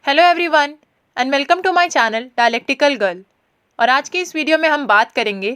Hello everyone and welcome to my channel dialectical girl. और आज की इस वीडियो में हम बात करेंगे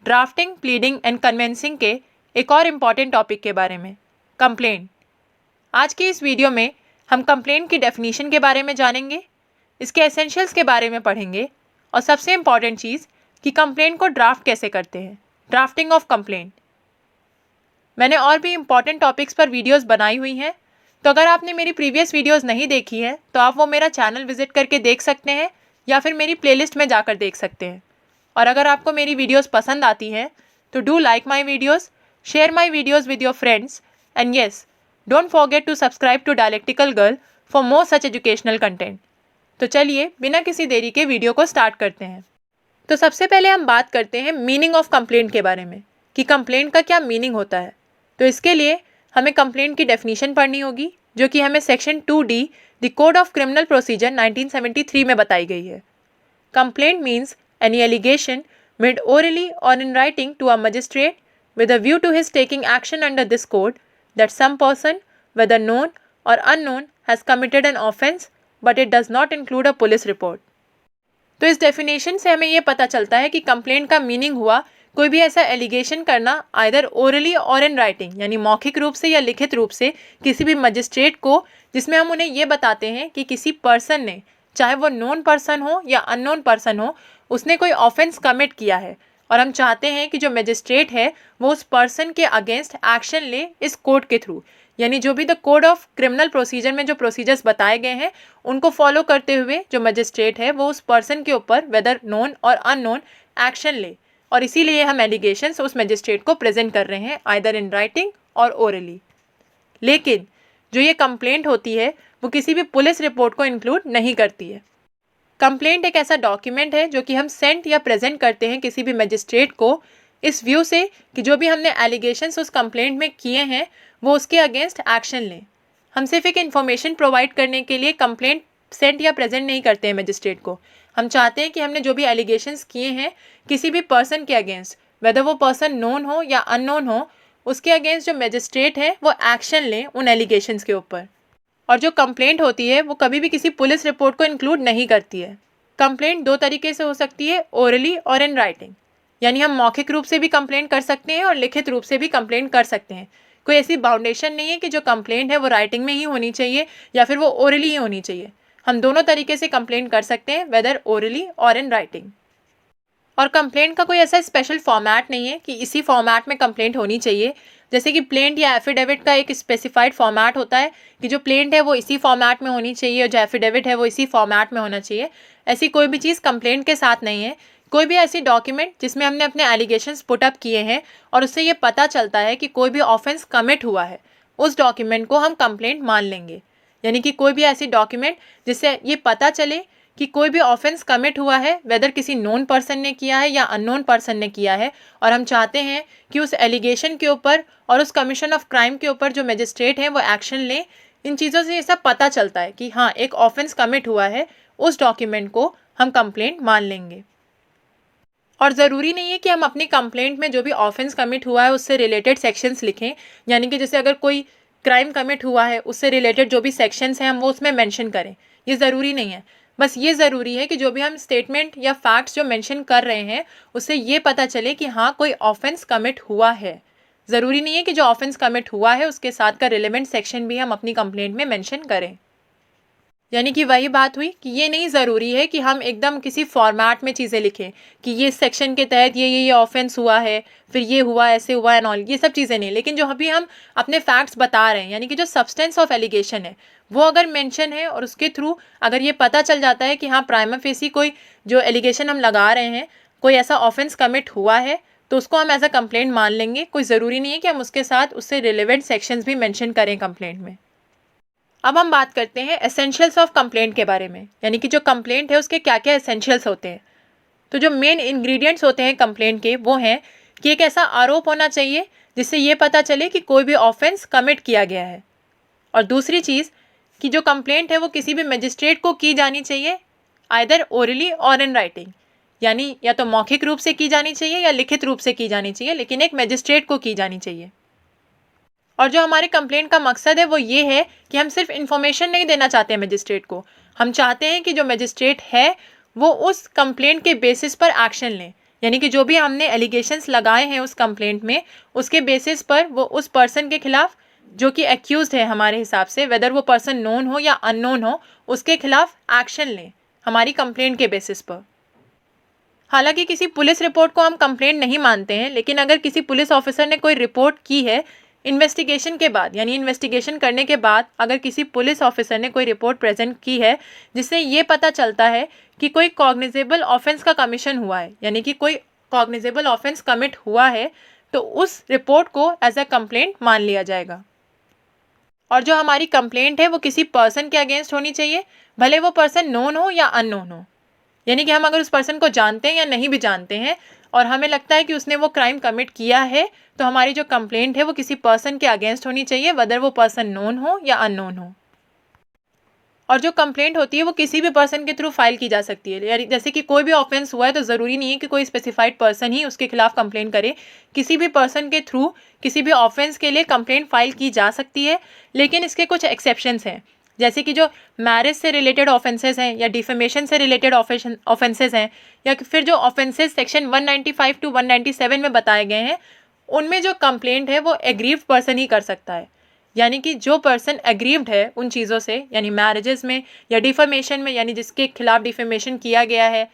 ड्राफ्टिंग, प्लीडिंग एंड कन्विंसिंग के एक और इम्पॉर्टेंट टॉपिक के बारे में, कंप्लेंट। आज की इस वीडियो में हम कंप्लेंट की डेफिनेशन के बारे में जानेंगे, इसके एसेंशियल्स के बारे में पढ़ेंगे और सबसे इम्पॉर्टेंट चीज़ कि कंप्लेंट को ड्राफ्ट कैसे करते हैं, ड्राफ्टिंग ऑफ कंप्लेंट। मैंने और भी इम्पॉर्टेंट टॉपिक्स पर वीडियोज़ बनाई हुई हैं, तो अगर आपने मेरी प्रीवियस वीडियोस नहीं देखी है तो आप वो मेरा चैनल विजिट करके देख सकते हैं या फिर मेरी प्लेलिस्ट में जाकर देख सकते हैं। और अगर आपको मेरी वीडियोस पसंद आती हैं तो do like my videos, share my videos with your friends and yes, don't forget to subscribe to dialectical girl for more such educational content. तो चलिए बिना किसी देरी के वीडियो को स्टार्ट करते हैं। तो सबसे पहले हम बात करते हैं मीनिंग ऑफ कंप्लेंट के बारे में कि कंप्लेंट का क्या मीनिंग होता है। तो इसके लिए हमें कंप्लेंट की डेफिनेशन पढ़नी होगी जो कि हमें section 2D the code of criminal procedure 1973 में बताई गई है। Complaint means any allegation made orally or in writing to a magistrate with a view to his taking action under this code that some person, whether known or unknown, has committed an offence, but it does not include a police report. तो इस definition से हमें ये पता चलता है कि complaint का मीनिंग हुआ कोई भी ऐसा एलिगेशन करना either orally or in writing, यानी मौखिक रूप से या लिखित रूप से किसी भी मजिस्ट्रेट को, जिसमें हम उन्हें ये बताते हैं कि किसी पर्सन ने, चाहे वो नोन पर्सन हो या अननोन पर्सन हो, उसने कोई ऑफेंस कमिट किया है और हम चाहते हैं कि जो मजिस्ट्रेट है वो उस पर्सन के अगेंस्ट एक्शन ले इस कोड के थ्रू, यानी जो भी the code of criminal procedure में जो प्रोसीजर्स बताए गए हैं उनको फॉलो करते हुए जो मजिस्ट्रेट है वो उस पर्सन के ऊपर वेदर नोन और अननोन एक्शन ले। और इसीलिए हम एलिगेशंस उस मजिस्ट्रेट को प्रेजेंट कर रहे हैं आइदर इन राइटिंग और ओरली। लेकिन जो ये कंप्लेंट होती है वो किसी भी पुलिस रिपोर्ट को इंक्लूड नहीं करती है। कंप्लेंट एक ऐसा डॉक्यूमेंट है जो कि हम सेंड या प्रेजेंट करते हैं किसी भी मजिस्ट्रेट को इस व्यू से कि जो भी हमने एलिगेशंस उस कंप्लेंट में किए हैं वो उसके अगेंस्ट एक्शन लें। हम सिर्फ एक इन्फॉर्मेशन प्रोवाइड करने के लिए कंप्लेंट सेंड या प्रेजेंट नहीं करते हैं मजिस्ट्रेट को। हम चाहते हैं कि हमने जो भी एलिगेशंस किए हैं किसी भी पर्सन के अगेंस्ट, वेदर वो पर्सन नोन हो या अननोन हो, उसके अगेंस्ट जो मजिस्ट्रेट है वो एक्शन लें उन एलिगेशंस के ऊपर। और जो कंप्लेंट होती है वो कभी भी किसी पुलिस रिपोर्ट को इंक्लूड नहीं करती है। कंप्लेंट दो तरीके से हो सकती है, ओरली और इन राइटिंग, यानी हम मौखिक रूप से भी कंप्लेंट कर सकते हैं और लिखित रूप से भी कंप्लेंट कर सकते हैं। कोई ऐसी बाउंडेशन नहीं है कि जो कंप्लेंट है वो राइटिंग में ही होनी चाहिए या फिर वो ओरली ही होनी चाहिए। हम दोनों तरीके से कंप्लेंट कर सकते हैं, weather orally or in writing. और कंप्लेंट का कोई ऐसा स्पेशल फॉर्मेट नहीं है कि इसी फॉर्मेट में कंप्लेंट होनी चाहिए। जैसे कि प्लेंट या एफिडेविट का एक स्पेसिफाइड फॉर्मेट होता है कि जो प्लेंट है वो इसी फॉर्मेट में होनी चाहिए और जो एफिडेविट है वो इसी फॉर्मेट में होना चाहिए। ऐसी कोई भी चीज़ कंप्लेंट के साथ नहीं है। कोई भी ऐसी डॉक्यूमेंट जिसमें हमने अपने एलिगेशंस पुट अप किए हैं और उससे ये पता चलता है कि कोई भी ऑफेंस कमिट हुआ है, उस डॉक्यूमेंट को हम कंप्लेंट मान लेंगे। यानी कि कोई भी ऐसी डॉक्यूमेंट जिससे ये पता चले कि कोई भी ऑफेंस कमिट हुआ है, वेदर किसी नोन पर्सन ने किया है या अननोन पर्सन ने किया है, और हम चाहते हैं कि उस एलिगेशन के ऊपर और उस कमीशन ऑफ क्राइम के ऊपर जो मजिस्ट्रेट हैं वो एक्शन लें। इन चीज़ों से ये सब पता चलता है कि हाँ एक ऑफेंस कमिट हुआ है, उस डॉक्यूमेंट को हम कंप्लेंट मान लेंगे। और ज़रूरी नहीं है कि हम अपनी कंप्लेंट में जो भी ऑफेंस कमिट हुआ है उससे रिलेटेड सेक्शंस लिखें, यानी कि जैसे अगर कोई क्राइम कमिट हुआ है उससे रिलेटेड जो भी सेक्शंस हैं हम वो उसमें मेंशन करें, ये ज़रूरी नहीं है। बस ये ज़रूरी है कि जो भी हम स्टेटमेंट या फैक्ट्स जो मेंशन कर रहे हैं उससे ये पता चले कि हाँ कोई ऑफेंस कमिट हुआ है। ज़रूरी नहीं है कि जो ऑफेंस कमिट हुआ है उसके साथ का रिलेवेंट सेक्शन भी हम अपनी कंप्लेंट में मेंशन करें। यानी कि वही बात हुई कि ये नहीं ज़रूरी है कि हम एकदम किसी फॉर्मेट में चीज़ें लिखें कि ये सेक्शन के तहत ये ऑफेंस हुआ है, फिर ये हुआ, ऐसे हुआ एंड ऑल, ये सब चीज़ें नहीं। लेकिन जो अभी हम अपने फैक्ट्स बता रहे हैं, यानी कि जो सब्सटेंस ऑफ एलिगेशन है वो अगर मेंशन है और उसके थ्रू अगर ये पता चल जाता है कि हाँ प्राइमा फेसी कोई जो एलिगेशन हम लगा रहे हैं कोई ऐसा ऑफेंस कमिट हुआ है, तो उसको हम एज अ कंप्लेंट मान लेंगे। कोई ज़रूरी नहीं है कि हम उसके साथ उससे रिलेवेंट सेक्शंस भी मेंशन करें कंप्लेंट में। अब हम बात करते हैं एसेंशियल्स ऑफ कंप्लेंट के बारे में, यानी कि जो कंप्लेंट है उसके क्या क्या एसेंशियल्स होते हैं। तो जो मेन इंग्रेडिएंट्स होते हैं कंप्लेंट के वो हैं कि एक ऐसा आरोप होना चाहिए जिससे ये पता चले कि कोई भी ऑफेंस कमिट किया गया है। और दूसरी चीज़ कि जो कंप्लेंट है वो किसी भी मजिस्ट्रेट को की जानी चाहिए either orally or in writing, यानी या तो मौखिक रूप से की जानी चाहिए या लिखित रूप से की जानी चाहिए, लेकिन एक मजिस्ट्रेट को की जानी चाहिए। और जो हमारे कंप्लेंट का मकसद है वो ये है कि हम सिर्फ इन्फॉर्मेशन नहीं देना चाहते हैं मजिस्ट्रेट को, हम चाहते हैं कि जो मजिस्ट्रेट है वो उस कंप्लेंट के बेसिस पर एक्शन लें। यानी कि जो भी हमने एलिगेशंस लगाए हैं उस कंप्लेंट में, उसके बेसिस पर वो उस पर्सन के खिलाफ जो कि एक्यूज्ड है हमारे हिसाब से, वेदर वो पर्सन नोन हो या अननोन हो, उसके खिलाफ एक्शन लें हमारी कंप्लेंट के बेसिस पर। हालांकि किसी पुलिस रिपोर्ट को हम कंप्लेंट नहीं मानते हैं, लेकिन अगर किसी पुलिस ऑफिसर ने कोई रिपोर्ट की है इन्वेस्टिगेशन के बाद, यानी इन्वेस्टिगेशन करने के बाद अगर किसी पुलिस ऑफिसर ने कोई रिपोर्ट प्रेजेंट की है जिससे ये पता चलता है कि कोई कॉग्निजेबल ऑफेंस का कमीशन हुआ है, यानी कि कोई कॉग्निजेबल ऑफेंस कमिट हुआ है, तो उस रिपोर्ट को एज अ कंप्लेंट मान लिया जाएगा। और जो हमारी कंप्लेंट है वो किसी पर्सन के अगेंस्ट होनी चाहिए, भले वो पर्सन नोन हो या अननोन हो। यानी कि हम अगर उस पर्सन को जानते हैं या नहीं भी जानते हैं और हमें लगता है कि उसने वो क्राइम कमिट किया है, तो हमारी जो कंप्लेंट है वो किसी पर्सन के अगेंस्ट होनी चाहिए, वेदर वो पर्सन नोन हो या अननोन हो। और जो कंप्लेंट होती है वो किसी भी पर्सन के थ्रू फाइल की जा सकती है। यानी जैसे कि कोई भी ऑफेंस हुआ है तो ज़रूरी नहीं है कि कोई स्पेसिफाइड पर्सन ही उसके खिलाफ कंप्लेंट करे, किसी भी पर्सन के थ्रू किसी भी ऑफेंस के लिए कंप्लेंट फाइल की जा सकती है। लेकिन इसके कुछ एक्सेप्शंस हैं, जैसे कि जो मैरिज से रिलेटेड ऑफेंसेस हैं या डिफेमेशन से रिलेटेड ऑफेंसेस हैं, या फिर जो ऑफेंसेस सेक्शन 195 टू 197 में बताए गए हैं, उनमें जो कंप्लेंट है वो एग्रीव्ड पर्सन ही कर सकता है। यानी कि जो पर्सन एग्रीव्ड है उन चीज़ों से, यानी मैरिजेस में या डिफेमेशन में, यानी जिसके खिलाफ डिफेमेशन किया गया है,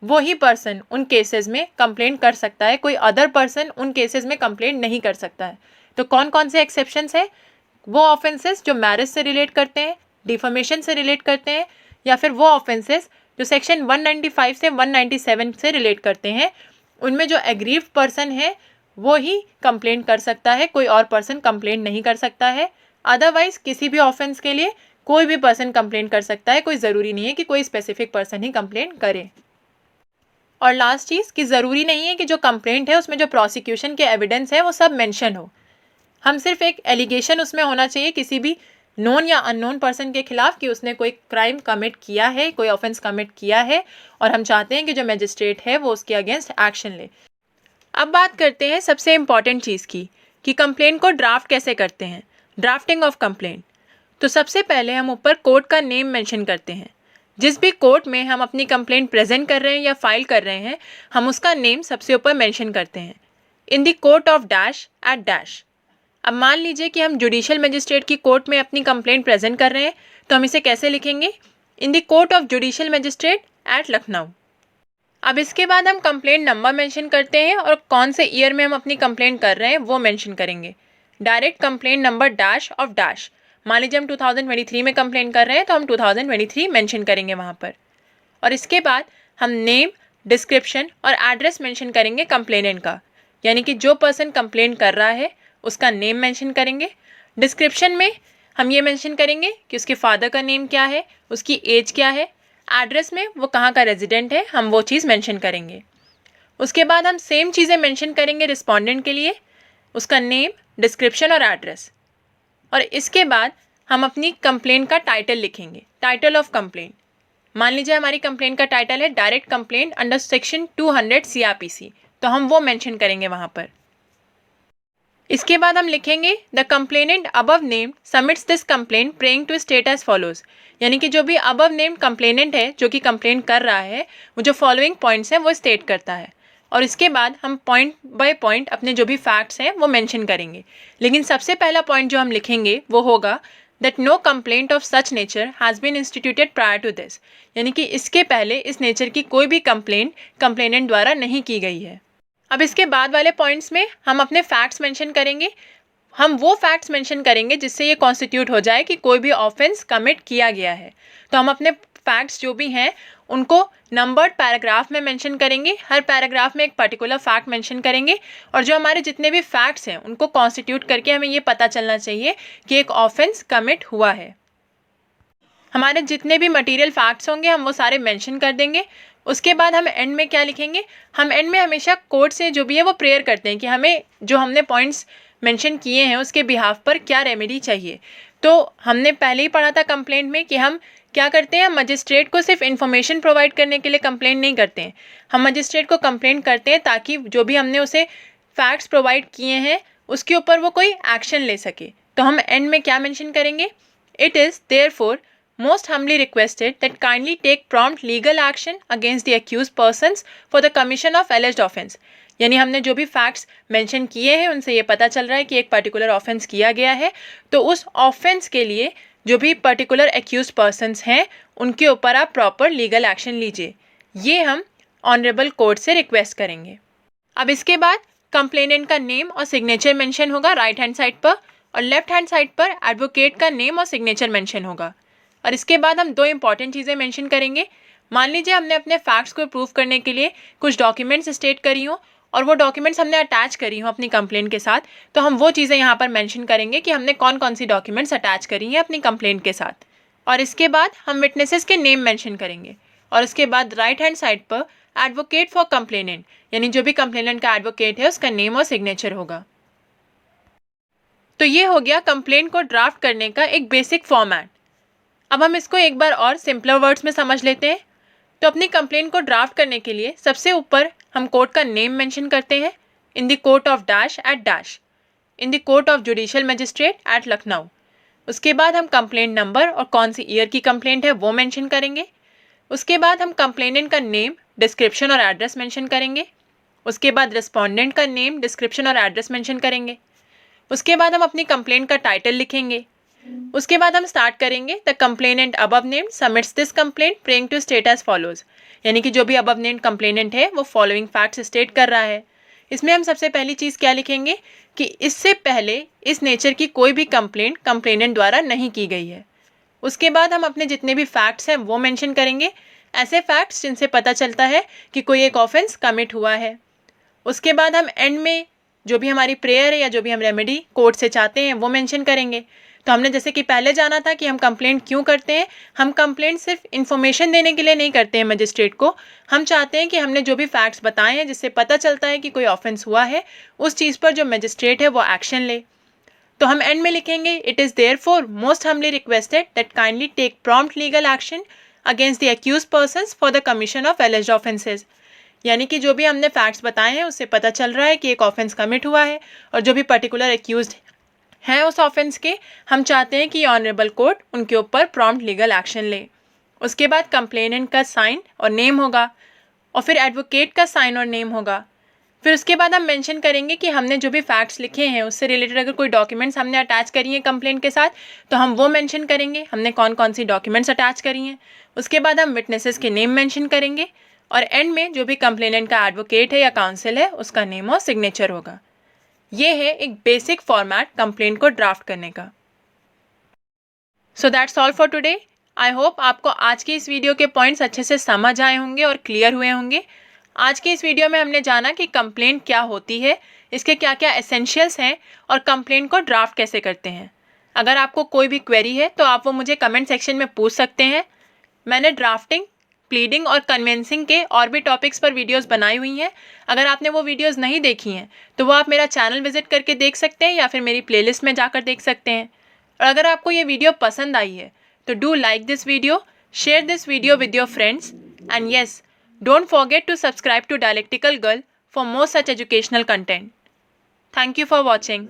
वो ही पर्सन उन केसेस में कंप्लेंट कर सकता है, कोई अदर पर्सन उन केसेस में कंप्लेंट नहीं कर सकता है। तो कौन कौन से एक्सेप्शंस है? वो ऑफेंसेस जो मैरिज से रिलेट करते हैं, डिफेमेशन से रिलेट करते हैं, या फिर वो ऑफेंसेस जो सेक्शन 195 से 197 से रिलेट करते हैं, उनमें जो एग्रीव्ड पर्सन है वो ही कंप्लेंट कर सकता है, कोई और पर्सन कंप्लेंट नहीं कर सकता है। अदरवाइज किसी भी ऑफेंस के लिए कोई भी पर्सन कंप्लेंट कर सकता है, कोई ज़रूरी नहीं है कि कोई स्पेसिफिक पर्सन ही कंप्लेंट करे। और लास्ट चीज़ कि ज़रूरी नहीं है कि जो कंप्लेंट है उसमें जो प्रोसिक्यूशन के एविडेंस है वो सब मेंशन हो। हम सिर्फ एक एलिगेशन उसमें होना चाहिए किसी भी नोन या अननोन पर्सन के खिलाफ कि उसने कोई क्राइम कमिट किया है, कोई ऑफेंस कमिट किया है, और हम चाहते हैं कि जो मजिस्ट्रेट है वो उसके अगेंस्ट एक्शन ले। अब बात करते हैं सबसे इम्पॉर्टेंट चीज़ की कि कंप्लेंट को ड्राफ्ट कैसे करते हैं, ड्राफ्टिंग ऑफ कंप्लेंट। तो सबसे पहले हम ऊपर कोर्ट का नेम मेंशन करते हैं। जिस भी कोर्ट में हम अपनी कंप्लेंट प्रेजेंट कर रहे हैं या फाइल कर रहे हैं, हम उसका नेम सबसे ऊपर मेंशन करते हैं, in the court of dash at dash. अब मान लीजिए कि हम जुडिशियल मजिस्ट्रेट की कोर्ट में अपनी कंप्लेंट प्रेजेंट कर रहे हैं, तो हम इसे कैसे लिखेंगे? In the court of judicial magistrate at Lucknow. अब इसके बाद हम कंप्लेंट नंबर मेंशन करते हैं और कौन से ईयर में हम अपनी कंप्लेंट कर रहे हैं वो मेंशन करेंगे। Direct complaint number dash of dash. मान लीजिए हम 2023 में कंप्लेंट कर रहे हैं तो हम 2023 मेंशन करेंगे वहाँ पर। और इसके बाद हम नेम, डिस्क्रिप्शन और एड्रेस मेंशन करेंगे कंप्लेनेंट का, यानी कि जो पर्सन कंप्लेंट कर रहा है उसका नेम मेंशन करेंगे। डिस्क्रिप्शन में हम ये मेंशन करेंगे कि उसके फादर का नेम क्या है, उसकी एज क्या है। एड्रेस में वो कहाँ का रेजिडेंट है, हम वो चीज़ मेंशन करेंगे। उसके बाद हम सेम चीज़ें मेंशन करेंगे रिस्पोंडेंट के लिए, उसका नेम, डिस्क्रिप्शन और एड्रेस। और इसके बाद हम अपनी कंप्लेंट का टाइटल लिखेंगे, टाइटल ऑफ कंप्लेंट। मान लीजिए हमारी कंप्लेंट का टाइटल है direct complaint under section 200 CRPC, तो हम वो मेंशन करेंगे वहाँ पर। इसके बाद हम लिखेंगे the complainant above name submits this complaint praying to state as follows, यानी कि जो भी अबव नेम कंप्लेनेंट है जो कि कंप्लेंट कर रहा है, वो जो फॉलोइंग पॉइंट्स हैं वो स्टेट करता है। और इसके बाद हम पॉइंट बाय पॉइंट अपने जो भी फैक्ट्स हैं वो मेंशन करेंगे। लेकिन सबसे पहला पॉइंट जो हम लिखेंगे वो होगा that no complaint of such nature has been instituted prior to this, यानी कि इसके पहले इस नेचर की कोई भी कंप्लेंट कंप्लेनेंट द्वारा नहीं की गई है। अब इसके बाद वाले पॉइंट्स में हम अपने फैक्ट्स मेंशन करेंगे। हम वो फैक्ट्स मेंशन करेंगे जिससे ये कॉन्स्टिट्यूट हो जाए कि कोई भी ऑफेंस कमिट किया गया है। तो हम अपने फैक्ट्स जो भी हैं उनको नंबर्ड पैराग्राफ में मेंशन करेंगे, हर पैराग्राफ में एक पर्टिकुलर फैक्ट मेंशन करेंगे। और जो हमारे जितने भी फैक्ट्स हैं उनको कॉन्स्टिट्यूट करके हमें ये पता चलना चाहिए कि एक ऑफेंस कमिट हुआ है। हमारे जितने भी मटेरियल फैक्ट्स होंगे हम वो सारे मेंशन कर देंगे। उसके बाद हम एंड में क्या लिखेंगे? हम एंड में हमेशा कोर्ट से जो भी है वो प्रेयर करते हैं कि हमें जो हमने पॉइंट्स मेंशन किए हैं उसके बिहाफ पर क्या रेमेडी चाहिए। तो हमने पहले ही पढ़ा था कंप्लेंट में कि हम क्या करते हैं, मजिस्ट्रेट को सिर्फ इन्फॉर्मेशन प्रोवाइड करने के लिए कंप्लेंट नहीं करते हैं। हम मजिस्ट्रेट को कंप्लेंट करते हैं ताकि जो भी हमने उसे फैक्ट्स प्रोवाइड किए हैं उसके ऊपर वो कोई एक्शन ले सके। तो हम एंड में क्या मेंशन करेंगे? It is therefore most humbly requested that kindly take prompt legal action against the accused persons for the commission of alleged offense। यानी हमने जो भी फैक्ट्स मेंशन किए हैं उनसे ये पता चल रहा है कि एक पर्टिकुलर ऑफेंस किया गया है, तो उस ऑफेंस के लिए जो भी पर्टिकुलर एक्यूज पर्सन्स हैं उनके ऊपर आप प्रॉपर लीगल एक्शन लीजिए। ये हम ऑनरेबल कोर्ट से रिक्वेस्ट करेंगे। अब इसके बाद कंप्लेनेंट का नेम और सिग्नेचर मेंशन होगा राइट हैंड साइड पर, और लेफ्ट हैंड साइड पर एडवोकेट का नेम और सिग्नेचर मेंशन होगा। और इसके बाद हम दो इंपॉर्टेंट चीज़ें मेंशन करेंगे। मान लीजिए हमने अपने फैक्ट्स को प्रूव करने के लिए कुछ डॉक्यूमेंट्स स्टेट करी हों और वो डॉक्यूमेंट्स हमने अटैच करी हों अपनी कंप्लेंट के साथ, तो हम वो चीज़ें यहाँ पर मेंशन करेंगे कि हमने कौन कौन सी डॉक्यूमेंट्स अटैच करी हैं अपनी कंप्लेंट के साथ। और इसके बाद हम विटनेसेस के नेम मेंशन करेंगे। और उसके बाद राइट हैंड साइड पर एडवोकेट फॉर कंप्लेनेंट, यानी जो भी कंप्लेनेंट का एडवोकेट है उसका नेम और सिग्नेचर होगा। तो ये हो गया कंप्लेंट को ड्राफ्ट करने का एक बेसिक फॉर्मेट। अब हम इसको एक बार और सिंपलर वर्ड्स में समझ लेते हैं। तो अपनी कंप्लेंट को ड्राफ्ट करने के लिए सबसे ऊपर हम कोर्ट का नेम मेंशन करते हैं, in the court of dash at dash, in the court of judicial magistrate at Lucknow. उसके बाद हम कंप्लेंट नंबर और कौन सी ईयर की कंप्लेंट है वो मेंशन करेंगे। उसके बाद हम कंप्लेनेंट का नेम, डिस्क्रिप्शन और एड्रेस मेंशन करेंगे। उसके बाद रिस्पोंडेंट का नेम, डिस्क्रिप्शन और एड्रेस मेंशन करेंगे। उसके बाद हम अपनी कंप्लेंट का टाइटल लिखेंगे। उसके बाद हम स्टार्ट करेंगे the complainant above named submits this complaint praying to state as follows, यानी कि जो भी अबव नेम्ड कंप्लेनेंट है वो फॉलोइंग फैक्ट्स स्टेट कर रहा है। इसमें हम सबसे पहली चीज़ क्या लिखेंगे कि इससे पहले इस नेचर की कोई भी कंप्लेंट कंप्लेनेंट द्वारा नहीं की गई है। उसके बाद हम अपने जितने भी फैक्ट्स हैं वो मेंशन करेंगे, ऐसे फैक्ट्स जिनसे पता चलता है कि कोई एक ऑफेंस कमिट हुआ है। उसके बाद हम एंड में जो भी हमारी प्रेयर है या जो भी हम रेमेडी कोर्ट से चाहते हैं वो मेंशन करेंगे। तो हमने जैसे कि पहले जाना था कि हम कंप्लेंट क्यों करते हैं, हम कंप्लेंट सिर्फ इन्फॉर्मेशन देने के लिए नहीं करते हैं मजिस्ट्रेट को, हम चाहते हैं कि हमने जो भी फैक्ट्स बताए हैं जिससे पता चलता है कि कोई ऑफेंस हुआ है, उस चीज़ पर जो मजिस्ट्रेट है वो एक्शन ले। तो हम एंड में लिखेंगे it is therefore most humbly requested that kindly take prompt legal action against the accuse persons for the commission of alleged offences. यानी कि जो भी हमने फैक्ट्स बताए हैं उससे पता चल रहा है कि एक ऑफेंस कमिट हुआ है और जो भी पर्टिकुलर एक्यूज हैं उस ऑफेंस के, हम चाहते हैं कि ऑनरेबल कोर्ट उनके ऊपर प्रॉम्प्ट लीगल एक्शन ले। उसके बाद कंप्लेनेंट का साइन और नेम होगा और फिर एडवोकेट का साइन और नेम होगा। फिर उसके बाद हम मेंशन करेंगे कि हमने जो भी फैक्ट्स लिखे हैं उससे रिलेटेड अगर कोई डॉक्यूमेंट्स हमने अटैच करी हैं कंप्लेंट के साथ तो हम वो मेंशन करेंगे, हमने कौन कौन सी डॉक्यूमेंट्स अटैच करी हैं। उसके बाद हम विटनेसेस के नेम मेंशन करेंगे और एंड में जो भी कंप्लेनेंट का एडवोकेट है या काउंसिल है उसका नेम और सिग्नेचर होगा। ये है एक बेसिक फॉर्मेट कंप्लेंट को ड्राफ्ट करने का। So that's all for today. I hope आपको आज की इस वीडियो के पॉइंट्स अच्छे से समझ आए होंगे और क्लियर हुए होंगे। आज की इस वीडियो में हमने जाना कि कंप्लेंट क्या होती है, इसके क्या क्या एसेंशियल्स हैं और कंप्लेंट को ड्राफ्ट कैसे करते हैं। अगर आपको कोई भी क्वेरी है तो आप वो मुझे कमेंट सेक्शन में पूछ सकते हैं। मैंने ड्राफ्टिंग, प्लीडिंग और कन्वेंसिंग के और भी टॉपिक्स पर वीडियोस बनाई हुई हैं। अगर आपने वो वीडियोस नहीं देखी हैं तो वो आप मेरा चैनल विजिट करके देख सकते हैं या फिर मेरी प्लेलिस्ट में जाकर देख सकते हैं। और अगर आपको ये वीडियो पसंद आई है तो do like this video, share this video with your friends and yes, don't forget to subscribe to Dialectical Girl for more such educational content. Thank you for watching.